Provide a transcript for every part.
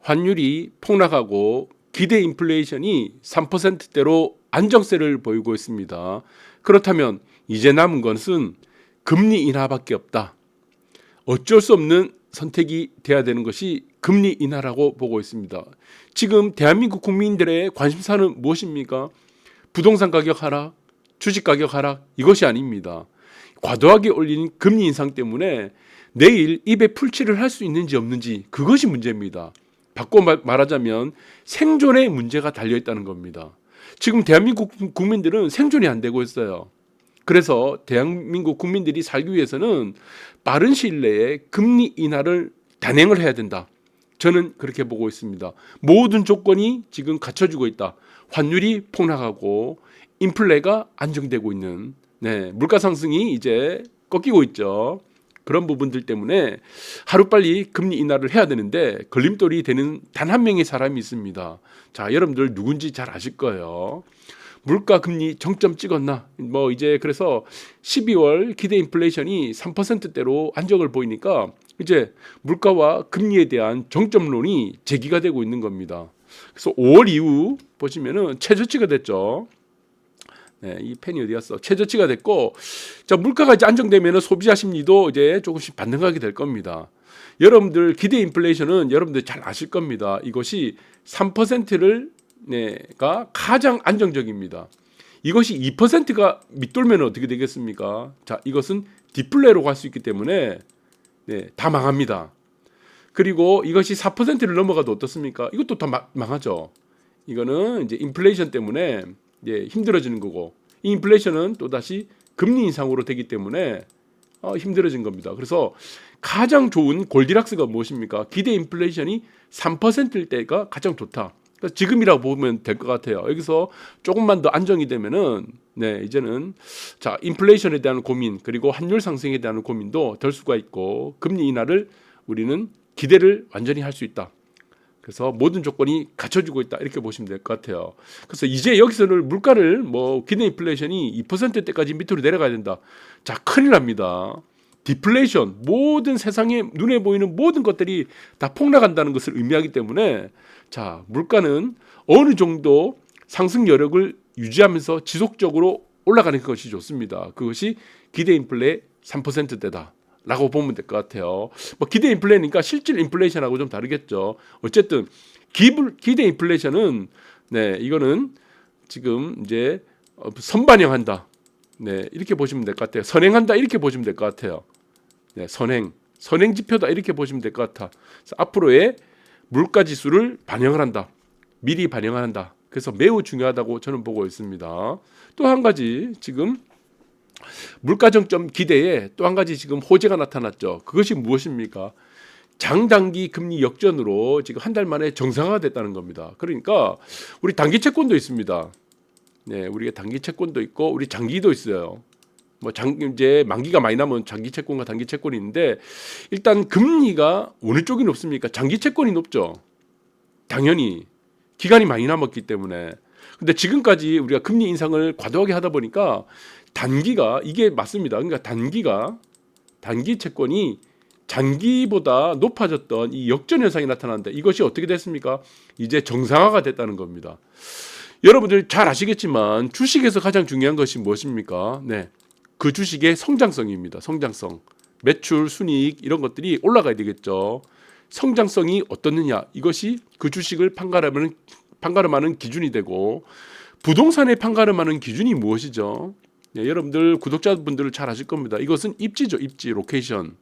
환율이 폭락하고 기대 인플레이션이 3%대로 안정세를 보이고 있습니다. 그렇다면 이제 남은 것은 금리 인하밖에 없다. 어쩔 수 없는 선택이 돼야 되는 것이 금리 인하라고 보고 있습니다. 지금 대한민국 국민들의 관심사는 무엇입니까? 부동산 가격 하락, 주식 가격 하락, 이것이 아닙니다. 과도하게 올린 금리 인상 때문에 내일 입에 풀칠을 할 수 있는지 없는지, 그것이 문제입니다. 바꿔 말하자면 생존의 문제가 달려있다는 겁니다. 지금 대한민국 국민들은 생존이 안 되고 있어요. 그래서 대한민국 국민들이 살기 위해서는 빠른 시일 내에 금리 인하를 단행을 해야 된다. 저는 그렇게 보고 있습니다. 모든 조건이 지금 갖춰지고 있다. 환율이 폭락하고 인플레가 안정되고 있는, 물가 상승이 이제 꺾이고 있죠. 그런 부분들 때문에 하루빨리 금리 인하를 해야 되는데 걸림돌이 되는 단 한 명의 사람이 있습니다. 자, 여러분들 누군지 잘 아실 거예요. 물가 금리 정점 찍었나? 이제 그래서 12월 기대 인플레이션이 3%대로 안정을 보이니까 이제 물가와 금리에 대한 정점론이 제기가 되고 있는 겁니다. 그래서 5월 이후 보시면은 최저치가 됐죠. 이 펜이 어디 갔어? 최저치가 됐고, 자, 물가가 이제 안정되면은 소비자 심리도 이제 조금씩 반등하게 될 겁니다. 여러분들 기대 인플레이션은 여러분들 잘 아실 겁니다. 이것이 3%를 가 가장 안정적입니다. 이것이 2%가 밑돌면 어떻게 되겠습니까? 자, 이것은 디플레라고 할 수 있기 때문에 다 망합니다. 그리고 이것이 4%를 넘어가도 어떻습니까? 이것도 다 망하죠. 이거는 이제 인플레이션 때문에 힘들어지는 거고, 이 인플레이션은 또 다시 금리 인상으로 되기 때문에 힘들어진 겁니다. 그래서 가장 좋은 골디락스가 무엇입니까? 기대 인플레이션이 3%일 때가 가장 좋다. 그래서 지금이라고 보면 될 것 같아요. 여기서 조금만 더 안정이 되면은 이제는 자, 인플레이션에 대한 고민, 그리고 환율 상승에 대한 고민도 덜 수가 있고, 금리 인하를 우리는 기대를 완전히 할 수 있다. 그래서 모든 조건이 갖춰지고 있다, 이렇게 보시면 될 것 같아요. 그래서 이제 여기서는 물가를 기대 인플레이션이 2%대까지 밑으로 내려가야 된다. 자, 큰일 납니다. 디플레이션, 모든 세상에 눈에 보이는 모든 것들이 다 폭락한다는 것을 의미하기 때문에, 자, 물가는 어느 정도 상승 여력을 유지하면서 지속적으로 올라가는 것이 좋습니다. 그것이 기대 인플레 3%대다. 라고 보면 될 것 같아요. 기대 인플레니까 실질 인플레이션하고 좀 다르겠죠. 어쨌든 기대 인플레이션은 이거는 지금 이제 선반영한다. 이렇게 보시면 될 것 같아요. 선행한다, 이렇게 보시면 될 것 같아요. 선행 지표다, 이렇게 보시면 될 것 같아. 앞으로의 물가 지수를 반영을 한다. 미리 반영을 한다. 그래서 매우 중요하다고 저는 보고 있습니다. 또 한 가지, 지금 물가 정점 기대에 또 한 가지 지금 호재가 나타났죠. 그것이 무엇입니까? 장단기 금리 역전으로 지금 한 달 만에 정상화가 됐다는 겁니다. 그러니까 우리 단기 채권도 있습니다. 우리가 단기 채권도 있고 우리 장기도 있어요. 이제 만기가 많이 나면 장기 채권과 단기 채권이 있는데, 일단 금리가 어느 쪽이 높습니까? 장기 채권이 높죠. 당연히 기간이 많이 남았기 때문에. 근데 지금까지 우리가 금리 인상을 과도하게 하다 보니까 단기가 이게 맞습니다. 그러니까 단기 채권이 장기보다 높아졌던 이 역전 현상이 나타났는데, 이것이 어떻게 됐습니까? 이제 정상화가 됐다는 겁니다. 여러분들 잘 아시겠지만 주식에서 가장 중요한 것이 무엇입니까? 그 주식의 성장성입니다. 성장성, 매출, 순이익 이런 것들이 올라가야 되겠죠. 성장성이 어떻느냐, 이것이 그 주식을 판가름하는 기준이 되고, 부동산에 판가름하는 기준이 무엇이죠? 여러분들 구독자분들 잘 아실 겁니다. 이것은 입지죠. 입지, 로케이션.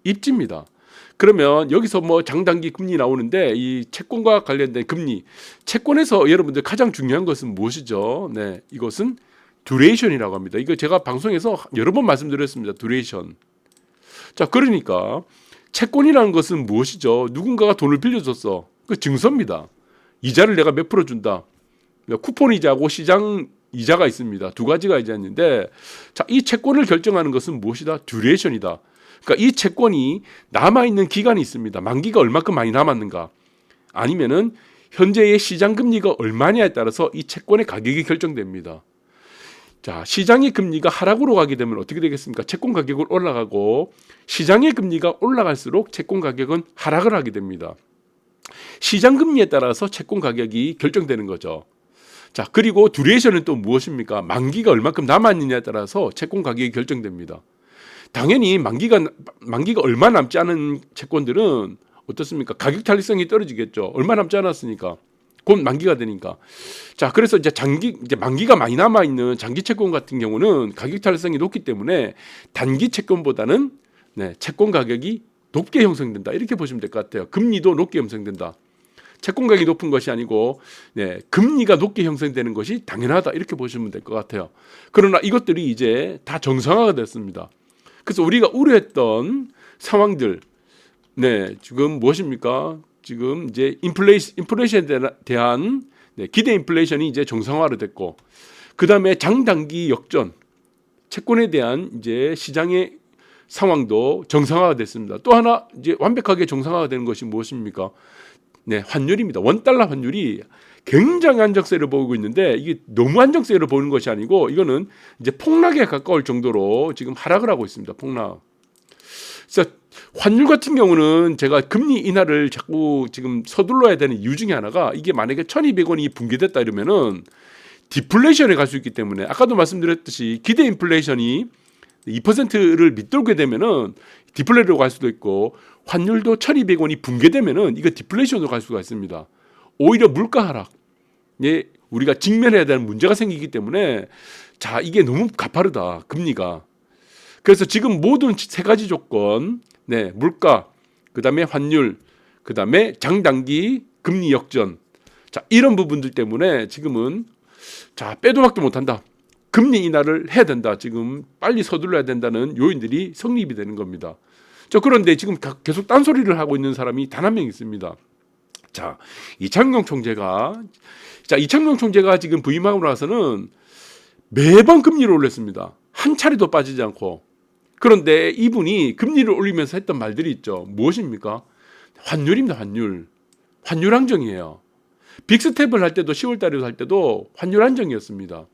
입지입니다. 그러면 여기서 장단기 금리 나오는데, 이 채권과 관련된 금리, 채권에서 여러분들 가장 중요한 것은 무엇이죠? 이것은 듀레이션이라고 합니다. 이거 제가 방송에서 여러 번 말씀드렸습니다. 듀레이션. 자, 그러니까 채권이라는 것은 무엇이죠? 누군가가 돈을 빌려줬어. 그 증서입니다. 이자를 내가 몇 프로 준다. 쿠폰 이자하고 시장 이자가 있습니다. 두 가지가 이자였는데, 자, 이 채권을 결정하는 것은 무엇이다? 듀레이션이다. 그러니까 이 채권이 남아있는 기간이 있습니다. 만기가 얼마큼 많이 남았는가, 아니면은 현재의 시장 금리가 얼마냐에 따라서 이 채권의 가격이 결정됩니다. 자, 시장의 금리가 하락으로 가게 되면 어떻게 되겠습니까? 채권 가격은 올라가고, 시장의 금리가 올라갈수록 채권 가격은 하락을 하게 됩니다. 시장 금리에 따라서 채권 가격이 결정되는 거죠. 자, 그리고 듀레이션은 또 무엇입니까? 만기가 얼마큼 남았느냐에 따라서 채권 가격이 결정됩니다. 당연히 만기가 얼마 남지 않은 채권들은 어떻습니까? 가격 탄력성이 떨어지겠죠. 얼마 남지 않았으니까. 곧 만기가 되니까. 자, 그래서 이제 만기가 많이 남아 있는 장기 채권 같은 경우는 가격 탄력성이 높기 때문에 단기 채권보다는 채권 가격이 높게 형성된다. 이렇게 보시면 될 것 같아요. 금리도 높게 형성된다. 채권 가격이 높은 것이 아니고 금리가 높게 형성되는 것이 당연하다. 이렇게 보시면 될 것 같아요. 그러나 이것들이 이제 다 정상화가 됐습니다. 그래서 우리가 우려했던 상황들, 지금 무엇입니까? 지금 이제 인플레이션에 대한 기대 인플레이션이 이제 정상화로 됐고, 그 다음에 장단기 역전, 채권에 대한 이제 시장의 상황도 정상화가 됐습니다. 또 하나 이제 완벽하게 정상화가 되는 것이 무엇입니까? 환율입니다. 원달러 환율이 굉장히 안정세를 보이고 있는데 이게 너무 안정세를 보이는 것이 아니고 이거는 이제 폭락에 가까울 정도로 지금 하락을 하고 있습니다. 폭락. 그래서 환율 같은 경우는 제가 금리 인하를 자꾸 지금 서둘러야 되는 이유 중에 하나가 이게 만약에 1,200원이 붕괴됐다 이러면은 디플레이션에 갈 수 있기 때문에 아까도 말씀드렸듯이 기대 인플레이션이 2%를 밑돌게 되면은 디플레이션으로 갈 수도 있고 환율도 1,200원이 붕괴되면은 이거 디플레이션으로 갈 수가 있습니다. 오히려 물가 하락, 우리가 직면해야 되는 문제가 생기기 때문에 자 이게 너무 가파르다 금리가. 그래서 지금 모든 세 가지 조건, 물가, 그 다음에 환율, 그 다음에 장단기 금리 역전, 자 이런 부분들 때문에 지금은 자 빼도 박도 못한다. 금리 인하를 해야 된다. 지금 빨리 서둘러야 된다는 요인들이 성립이 되는 겁니다. 그런데 지금 계속 딴소리를 하고 있는 사람이 단 한 명 있습니다. 자, 이창용 총재가 지금 부임하고 나서는 매번 금리를 올렸습니다. 한 차례도 빠지지 않고. 그런데 이분이 금리를 올리면서 했던 말들이 있죠. 무엇입니까? 환율입니다. 환율 안정이에요. 빅스텝을 할 때도 10월 달에 할 때도 환율 안정이었습니다.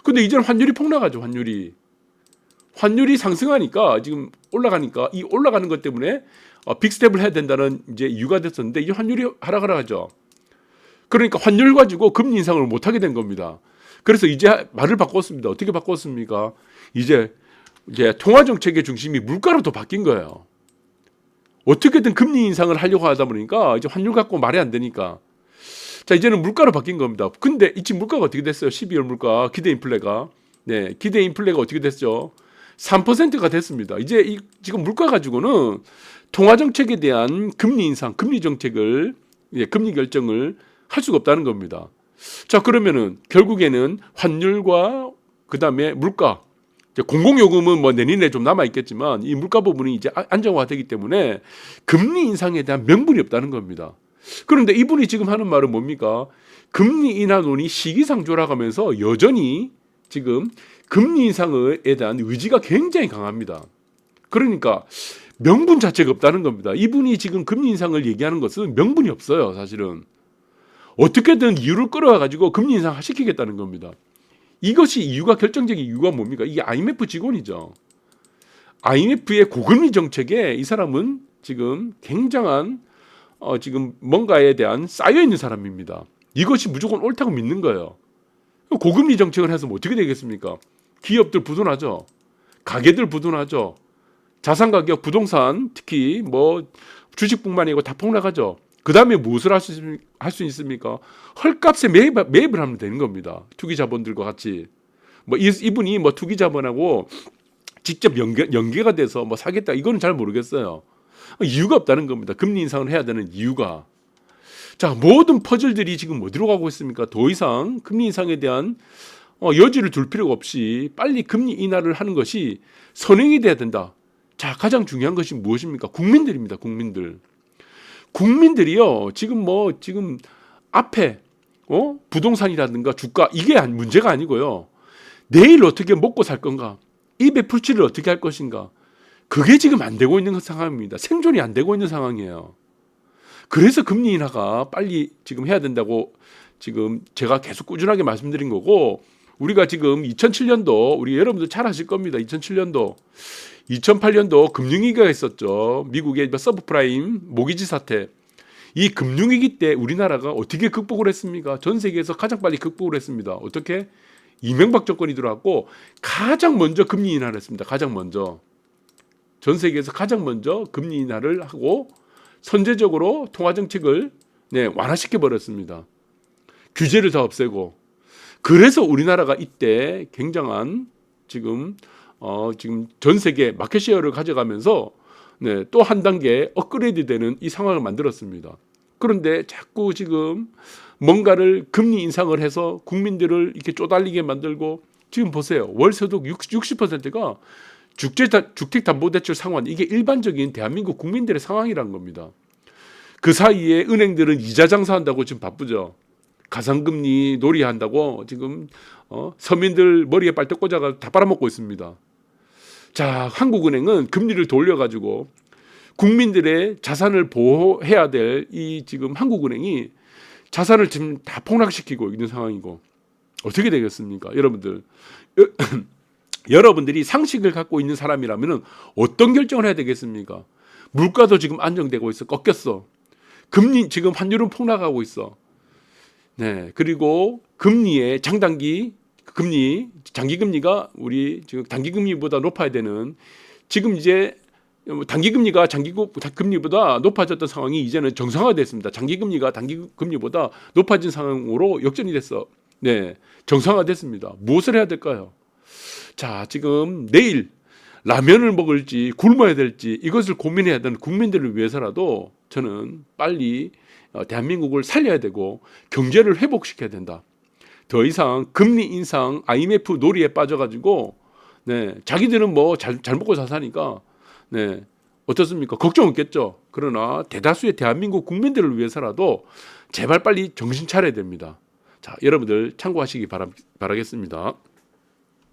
근데 이제는 환율이 폭락하죠. 환율이 상승하니까 지금 올라가니까 이 올라가는 것 때문에 빅스텝을 해야 된다는 이제 이유가 됐었는데 이제 환율이 하락을 하죠. 그러니까 환율 가지고 금리 인상을 못 하게 된 겁니다. 그래서 이제 말을 바꿨습니다. 어떻게 바꿨습니까? 이제 통화 정책의 중심이 물가로 더 바뀐 거예요. 어떻게든 금리 인상을 하려고 하다 보니까 이제 환율 갖고 말이 안 되니까. 자, 이제는 물가로 바뀐 겁니다. 근데 이 지금 물가가 어떻게 됐어요? 12월 물가 기대 인플레가 어떻게 됐죠? 3%가 됐습니다. 이제 지금 물가 가지고는 통화 정책에 대한 금리 인상, 금리 정책을 금리 결정을 할 수가 없다는 겁니다. 자, 그러면은 결국에는 환율과 그다음에 물가, 공공요금은 뭐 내년에 좀 남아 있겠지만 이 물가 부분이 이제 안정화되기 때문에 금리 인상에 대한 명분이 없다는 겁니다. 그런데 이분이 지금 하는 말은 뭡니까? 금리 인하 논의 시기상 조락하면서 여전히 지금 금리 인상에 대한 의지가 굉장히 강합니다. 그러니까 명분 자체가 없다는 겁니다. 이분이 지금 금리 인상을 얘기하는 것은 명분이 없어요. 사실은 어떻게든 이유를 끌어가지고 금리 인상 시키겠다는 겁니다. 이것이 이유가 결정적인 이유가 뭡니까? 이게 IMF 직원이죠. IMF의 고금리 정책에 이 사람은 지금 굉장한 지금 뭔가에 대한 쌓여 있는 사람입니다. 이것이 무조건 옳다고 믿는 거예요. 고금리 정책을 해서 뭐 어떻게 되겠습니까? 기업들 부도나죠. 가게들 부도나죠. 자산 가격, 부동산 특히 뭐 주식뿐만 아니고 다 폭락하죠. 그 다음에 무엇을 할 수 있습니까? 헐값에 매입을 하면 되는 겁니다. 투기 자본들과 같이. 뭐 이분이 뭐 투기 자본하고 직접 연계가 돼서 뭐 사겠다 이거는 잘 모르겠어요. 이유가 없다는 겁니다. 금리 인상을 해야 되는 이유가. 자, 모든 퍼즐들이 지금 어디로 가고 있습니까? 더 이상 금리 인상에 대한 여지를 둘 필요가 없이 빨리 금리 인하를 하는 것이 선행이 돼야 된다. 자, 가장 중요한 것이 무엇입니까? 국민들입니다. 국민들이요. 지금 앞에 부동산이라든가 주가 이게 문제가 아니고요. 내일 어떻게 먹고 살 건가? 입에 풀칠을 어떻게 할 것인가? 그게 지금 안 되고 있는 상황입니다. 생존이 안 되고 있는 상황이에요. 그래서 금리 인하가 빨리 지금 해야 된다고 지금 제가 계속 꾸준하게 말씀드린 거고, 우리가 지금 2007년도 우리 여러분들 잘 아실 겁니다. 2008년도 금융위기가 있었죠. 미국의 서브프라임 모기지 사태. 이 금융위기 때 우리나라가 어떻게 극복을 했습니까? 전 세계에서 가장 빨리 극복을 했습니다. 어떻게? 이명박 정권이 들어왔고 가장 먼저 금리 인하를 했습니다. 가장 먼저. 전 세계에서 가장 먼저 금리 인하를 하고 선제적으로 통화정책을 완화시켜 버렸습니다. 규제를 다 없애고. 그래서 우리나라가 이때 굉장한 지금 전 세계 마켓 셰어를 가져가면서 또 한 단계 업그레이드 되는 이 상황을 만들었습니다. 그런데 자꾸 지금 뭔가를 금리 인상을 해서 국민들을 이렇게 쪼달리게 만들고 지금 보세요. 월소득 60%가 주택담보대출 상환, 이게 일반적인 대한민국 국민들의 상황이란 겁니다. 그 사이에 은행들은 이자 장사한다고 지금 바쁘죠. 가상금리 놀이한다고 지금 서민들 머리에 빨대 꽂아가 다 빨아먹고 있습니다. 자, 한국은행은 금리를 돌려가지고 국민들의 자산을 보호해야 될 이 지금 한국은행이 자산을 지금 다 폭락시키고 있는 상황이고 어떻게 되겠습니까? 여러분들 여러분들이 상식을 갖고 있는 사람이라면 어떤 결정을 해야 되겠습니까? 물가도 지금 안정되고 있어. 꺾였어. 금리 지금 환율은 폭락하고 있어. 네, 그리고 금리의 장기 금리가 우리 지금 단기 금리보다 높아야 되는 지금 이제 단기 금리가 장기 금리보다 높아졌던 상황이 이제는 정상화됐습니다. 장기 금리가 단기 금리보다 높아진 상황으로 역전이 됐어. 네, 정상화됐습니다. 무엇을 해야 될까요? 자, 지금 내일 라면을 먹을지 굶어야 될지 이것을 고민해야 되는 국민들을 위해서라도 저는 빨리 대한민국을 살려야 되고 경제를 회복시켜야 된다. 더 이상 금리 인상, IMF 놀이에 빠져가지고 자기들은 뭐 잘 먹고 잘 사니까 어떻습니까? 걱정 없겠죠. 그러나 대다수의 대한민국 국민들을 위해서라도 제발 빨리 정신 차려야 됩니다. 자, 여러분들 참고하시기 바라겠습니다.